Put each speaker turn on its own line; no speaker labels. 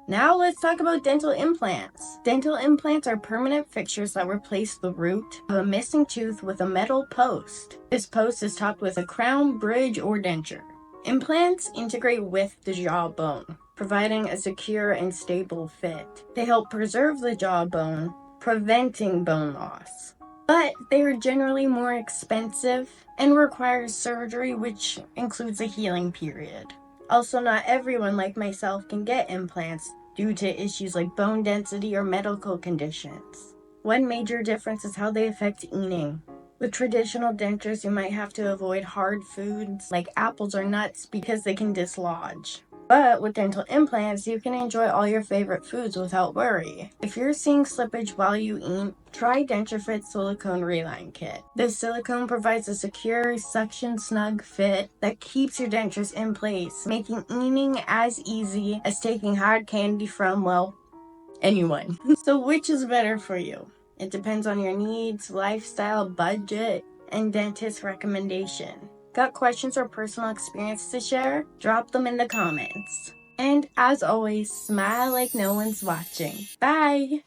Now let's talk about dental implants. Dental implants are permanent fixtures that replace the root of a missing tooth with a metal post. This post is topped with a crown, bridge, or denture. Implants integrate with the jawbone, providing a secure and stable fit. They help preserve the jawbone, preventing bone loss. But they are generally more expensive and require surgery, which includes a healing period. Also, not everyone like myself can get implants due to issues like bone density or medical conditions. One major difference is how they affect eating. With traditional dentures, you might have to avoid hard foods like apples or nuts because they can dislodge. But with dental implants, you can enjoy all your favorite foods without worry. If you're seeing slippage while you eat, try DensureFit Silicone Reline Kit. This silicone provides a secure, suction-snug fit that keeps your dentures in place, making eating as easy as taking hard candy from, well, anyone. So which is better for you? It depends on your needs, lifestyle, budget, and dentist recommendation. Got questions or personal experience to share? Drop them in the comments. And as always, smile like no one's watching. Bye!